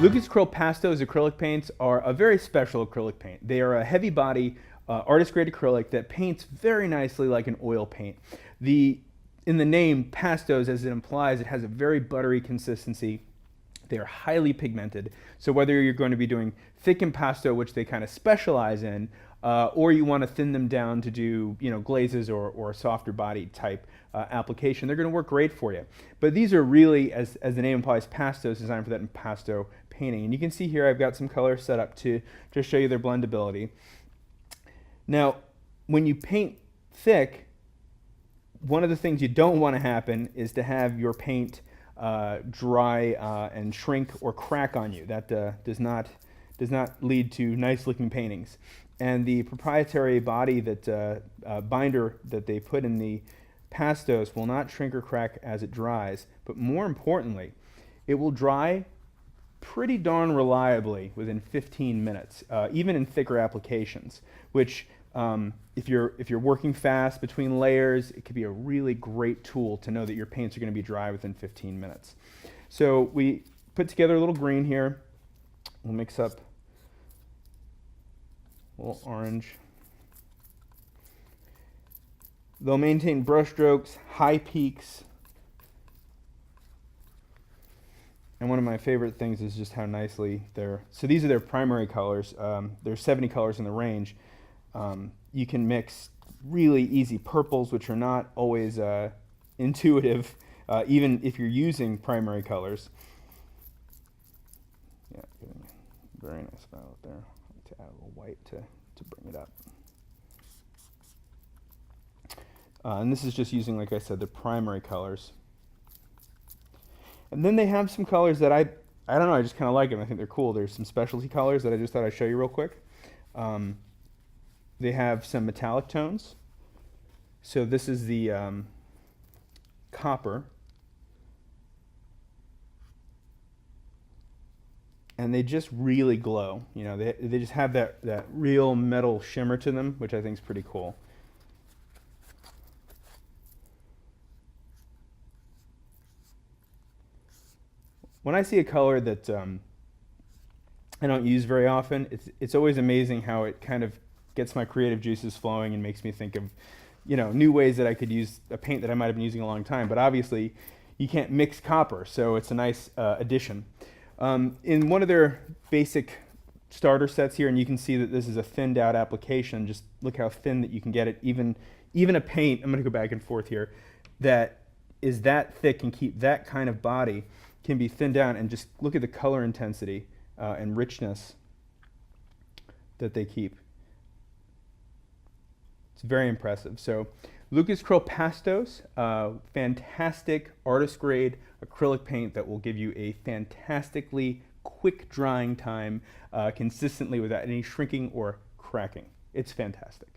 Lukas Cryl Pastos acrylic paints are a very special acrylic paint. They are a heavy body, artist grade acrylic that paints very nicely like an oil paint. In the name Pastos, as it implies, it has a very buttery consistency. They are highly pigmented. So whether you're going to be doing thick impasto, which they kind of specialize in, or you want to thin them down to do glazes or a softer body type application, they're going to work great for you. But these are really, as the name implies, pastos, designed for that impasto painting. And you can see here I've got some colors set up to just show you their blendability. Now, when you paint thick, one of the things you don't want to happen is to have your paint dry and shrink or crack on you. That does not lead to nice looking paintings. And the proprietary body binder that they put in the pastos will not shrink or crack as it dries, but more importantly, it will dry pretty darn reliably within 15 minutes, even in thicker applications, which if you're working fast between layers, it could be a really great tool to know that your paints are going to be dry within 15 minutes. So we put together a little green here. We'll mix up a little orange. They'll maintain brush strokes, high peaks. And one of my favorite things is just how nicely so these are their primary colors. There's 70 colors in the range. You can mix really easy purples, which are not always intuitive, even if you're using primary colors. Yeah, getting a very nice violet there. To add a little white to bring it up. And this is just using, like I said, the primary colors. And then they have some colors that I don't know, I just kind of like them. I think they're cool. There's some specialty colors that I just thought I'd show you real quick. They have some metallic tones. So this is the copper. And they just really glow. They just have that real metal shimmer to them, which I think is pretty cool. When I see a color that I don't use very often, it's always amazing how it kind of gets my creative juices flowing and makes me think of new ways that I could use a paint that I might have been using a long time. But obviously, you can't mix copper, so it's a nice addition. In one of their basic starter sets here, and you can see that this is a thinned out application. Just look how thin that you can get it. Even a paint, I'm going to go back and forth here, that is that thick and keep that kind of body can be thinned down, and just look at the color intensity and richness that they keep. It's very impressive. So Lukas Cryl Pastos, fantastic artist grade acrylic paint that will give you a fantastically quick drying time consistently without any shrinking or cracking. It's fantastic.